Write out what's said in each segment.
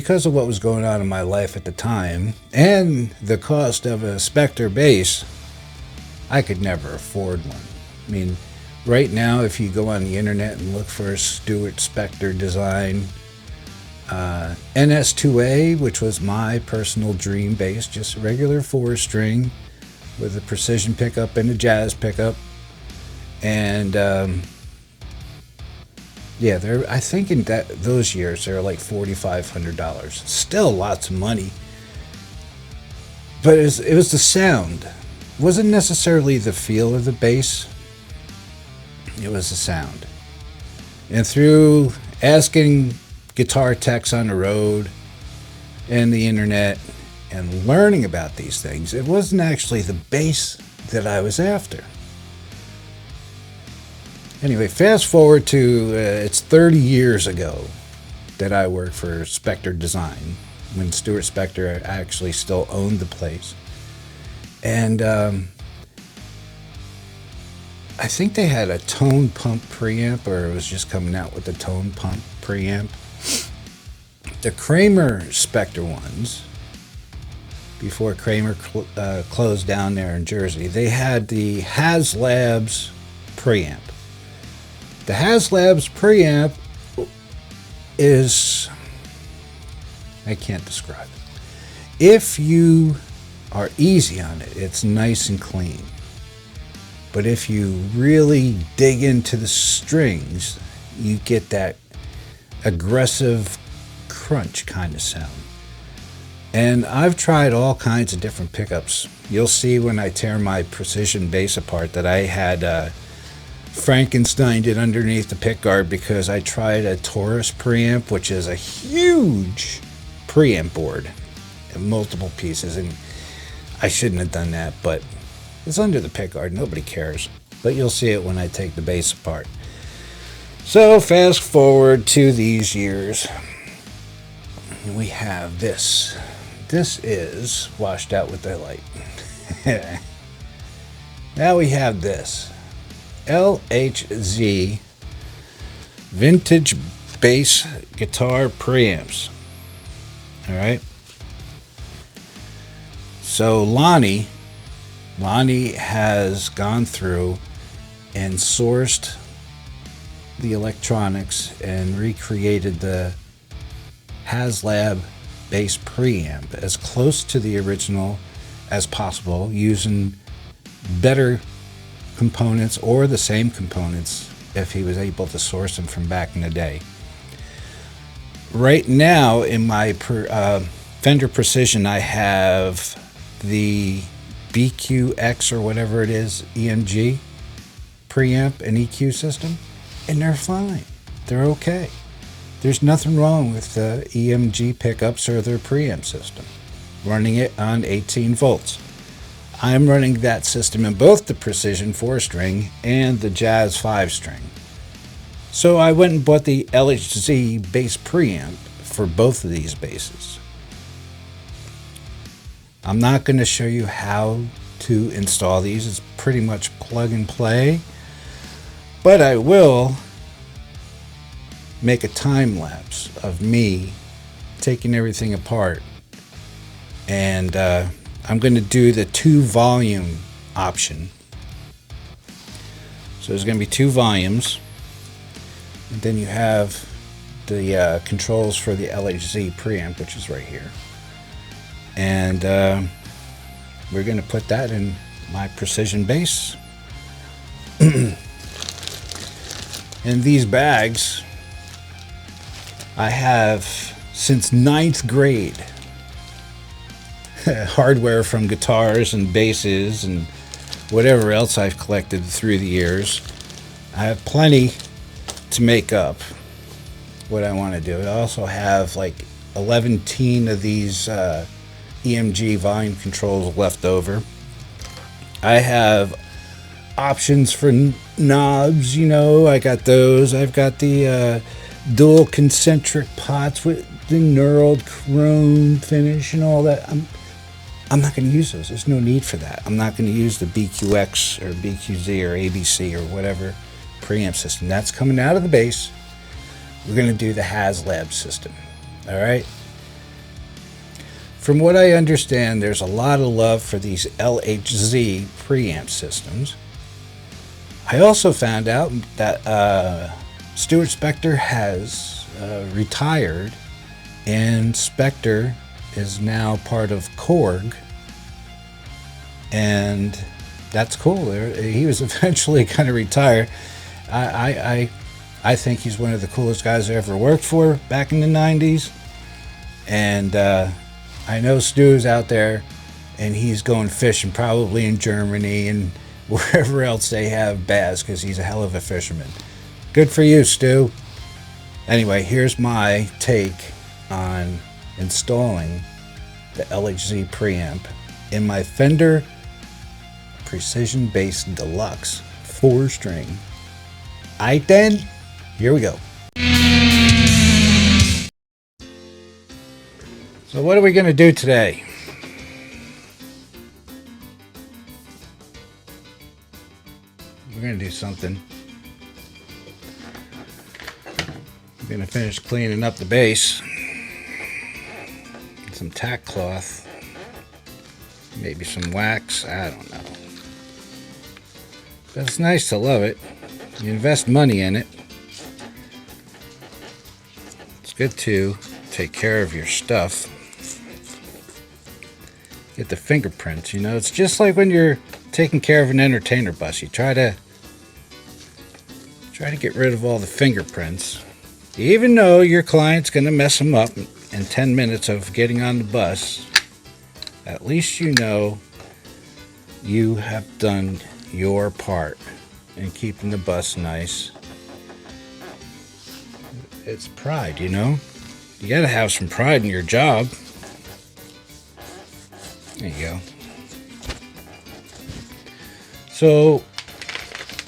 because of what was going on in my life at the time and the cost of a Spectre bass, I could never afford one. I mean, right now, if you go on the internet and look for a Stuart Spectre design, NS2A, which was my personal dream bass, just a regular 4-string with a precision pickup and a jazz pickup, and yeah, I think in those years they were like $4,500. Still lots of money, but it was the sound. It wasn't necessarily the feel of the bass. It was the sound. And through asking guitar techs on the road and the internet and learning about these things, it wasn't actually the bass that I was after. Anyway, fast forward to it's 30 years ago that I worked for Spectre Design, when Stuart Spectre actually still owned the place. And I think they had a tone pump preamp, or it was just coming out with the tone pump preamp. The Kramer Spectre ones, before Kramer closed down there in Jersey, they had the HasLabs preamp. The HasLabs preamp is, I can't describe it. If you are easy on it, it's nice and clean. But if you really dig into the strings, you get that aggressive crunch kind of sound. And I've tried all kinds of different pickups. You'll see when I tear my precision bass apart that I had Frankensteined it underneath the pickguard, because I tried a Taurus preamp, which is a huge preamp board in multiple pieces, and I shouldn't have done that, but it's under the pickguard. Nobody cares. But you'll see it when I take the bass apart. So fast forward to these years, and we have this. This is washed out with the light. Now we have this LHZ vintage bass guitar preamps. All right. So Lonnie has gone through and sourced the electronics and recreated the HasLab bass preamp as close to the original as possible, using better components or the same components if he was able to source them from back in the day. Right now in my Fender Precision, I have the BQX or whatever it is, EMG preamp and EQ system, and they're fine. They're okay. There's nothing wrong with the EMG pickups or their preamp system. Running it on 18 volts. I'm running that system in both the Precision 4-string and the Jazz 5-string. So I went and bought the LHZ bass preamp for both of these basses. I'm not going to show you how to install these. It's pretty much plug and play. But I will make a time lapse of me taking everything apart. And I'm going to do the 2-volume option. So there's going to be 2 volumes. And then you have the controls for the LHZ preamp, which is right here. And we're going to put that in my Precision bass. And these bags I have since 9th grade. Hardware from guitars and basses and whatever else I've collected through the years. I have plenty to make up what I want to do. I also have like 11 of these EMG volume controls left over. I have options for knobs, you know, I got those. I've got the dual concentric pots with the knurled chrome finish and all that. I'm not going to use those. There's no need for that. I'm not going to use the BQX or BQZ or ABC or whatever preamp system. That's coming out of the bass. We're going to do the HasLab system. All right. From what I understand, there's a lot of love for these LHZ preamp systems. I also found out that Stuart Spector has retired, and Spector is now part of Korg, and that's cool. He was eventually going to retire. I think he's one of the coolest guys I ever worked for back in the 90s. And I know Stu's out there, and he's going fishing probably in Germany and wherever else they have bass, because he's a hell of a fisherman. Good for you, Stu. Anyway, here's my take on installing the LHZ preamp in my Fender Precision Bass Deluxe 4-string. Aight then, here we go. So what are we going to do today? We're going to do something. I'm going to finish cleaning up the bass. Some tack cloth. Maybe some wax. I don't know. But it's nice to love it. You invest money in it. It's good to take care of your stuff. Get the fingerprints, you know. It's just like when you're taking care of an entertainer bus. You try to get rid of all the fingerprints. Even though your client's going to mess them up in 10 minutes of getting on the bus, at least you know you have done your part in keeping the bus nice. It's pride, you know. You got to have some pride in your job. There you go. So,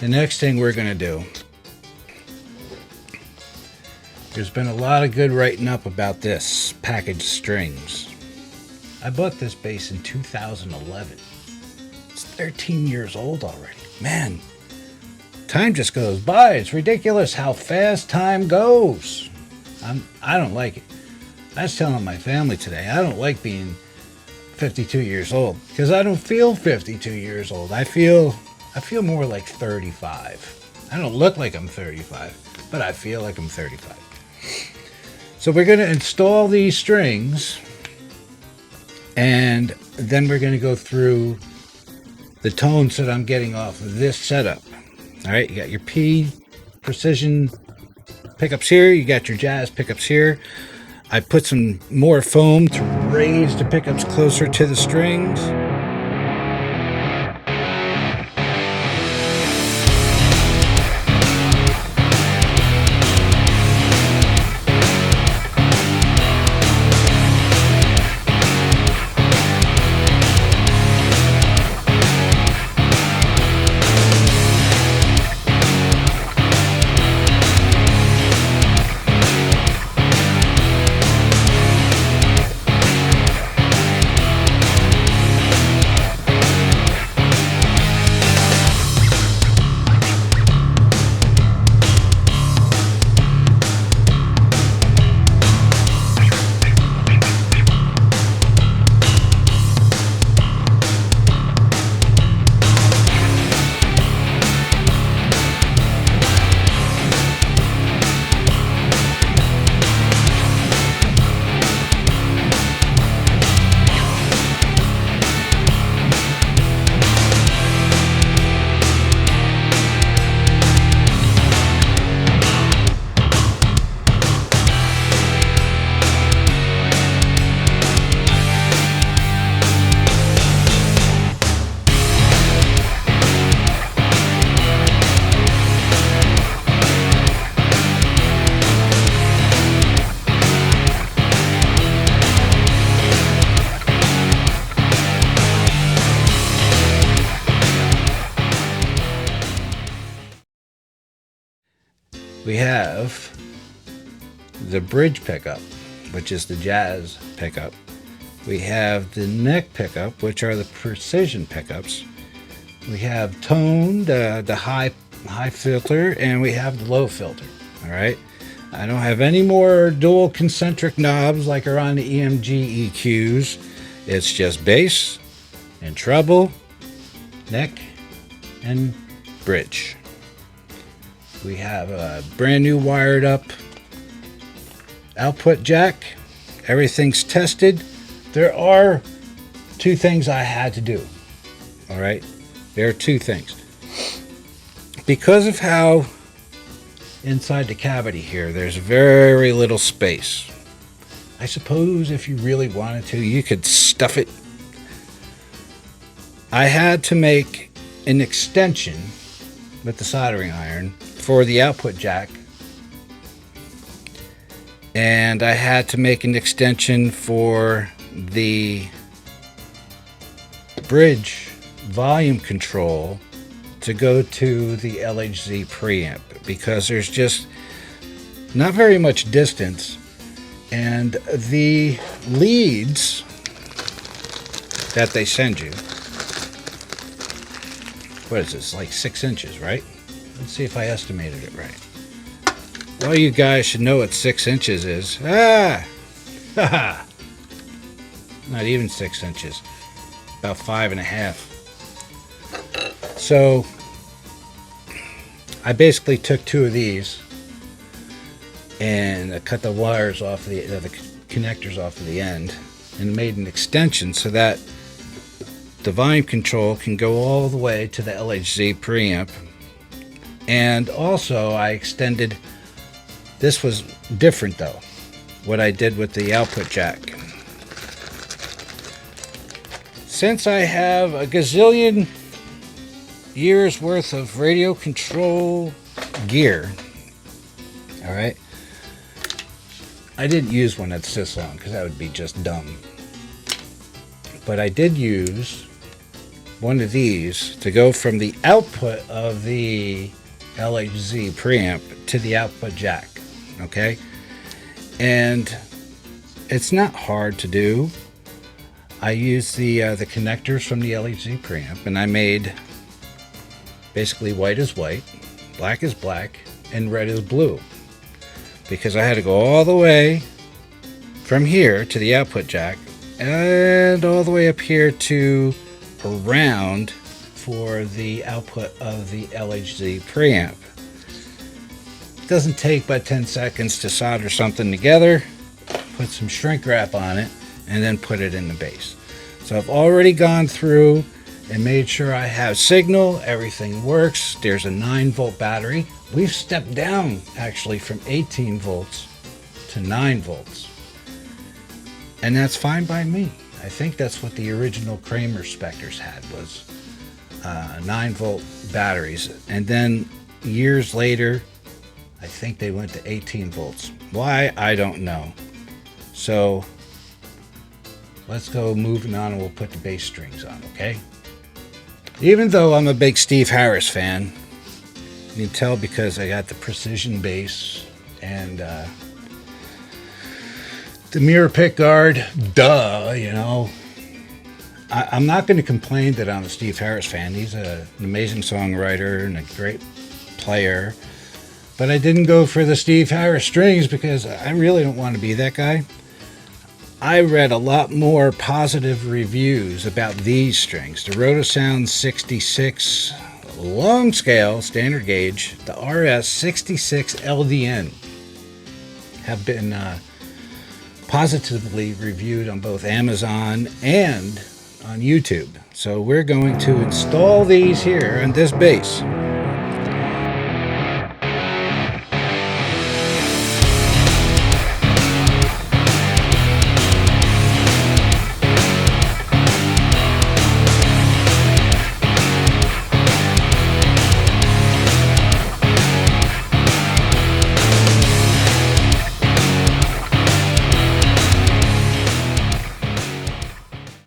the next thing we're going to do, there's been a lot of good writing up about this package strings. I bought this bass in 2011. It's 13 years old already. Man, time just goes by. It's ridiculous how fast time goes. I don't like it. I was telling my family today, I don't like being 52 years old, because I don't feel 52 years old. I feel more like 35. I don't look like I'm 35, but I feel like I'm 35. So we're going to install these strings, and then we're going to go through the tones that I'm getting off of this setup. All right, you got your P precision pickups here, you got your jazz pickups here. I put some more foam to raise the pickups closer to the strings. We have the bridge pickup, which is the jazz pickup. We have the neck pickup, which are the precision pickups. We have tone, the high filter, and we have the low filter. All right. I don't have any more dual concentric knobs like are on the EMG EQs. It's just bass and treble, neck, and bridge. We have a brand new wired up output jack. Everything's tested. There are two things I had to do. All right, there are two things. Because of how inside the cavity here, there's very little space. I suppose if you really wanted to, you could stuff it. I had to make an extension with the soldering iron for the output jack, and I had to make an extension for the bridge volume control to go to the LHZ preamp, because there's just not very much distance, and the leads that they send you, what is this, like 6 inches, right? Let's see if I estimated it right. Well, you guys should know what 6 inches is. Haha, not even 6 inches, about 5.5. So I basically took 2 of these and I cut the wires off the connectors off of the end and made an extension so that the volume control can go all the way to the LHZ preamp. And also I extended, this was different though, what I did with the output jack. Since I have a gazillion years worth of radio control gear, all right, I didn't use one that's this long because that would be just dumb, but I did use one of these to go from the output of the LHZ preamp to the output jack. Okay, and it's not hard to do. I used the connectors from the LHZ preamp, and I made basically white is white, black is black, and red is blue, because I had to go all the way from here to the output jack and all the way up here to around for the output of the LHZ preamp. It doesn't take but 10 seconds to solder something together, put some shrink wrap on it, and then put it in the base. So I've already gone through and made sure I have signal, everything works. There's a 9-volt battery. We've stepped down actually from 18 volts to 9 volts. And that's fine by me. I think that's what the original Kramer Spectres had, was 9-volt batteries. And then years later, I think they went to 18 volts. Why? I don't know. So let's go moving on, and we'll put the bass strings on, okay? Even though I'm a big Steve Harris fan, you can tell because I got the precision bass and the mirror pick guard, duh, you know. I'm not going to complain that I'm a Steve Harris fan. He's an amazing songwriter and a great player. But I didn't go for the Steve Harris strings because I really don't want to be that guy. I read a lot more positive reviews about these strings. The Rotosound 66 long scale standard gauge, the RS 66 LDN have been positively reviewed on both Amazon and on YouTube. So we're going to install these here on this bass.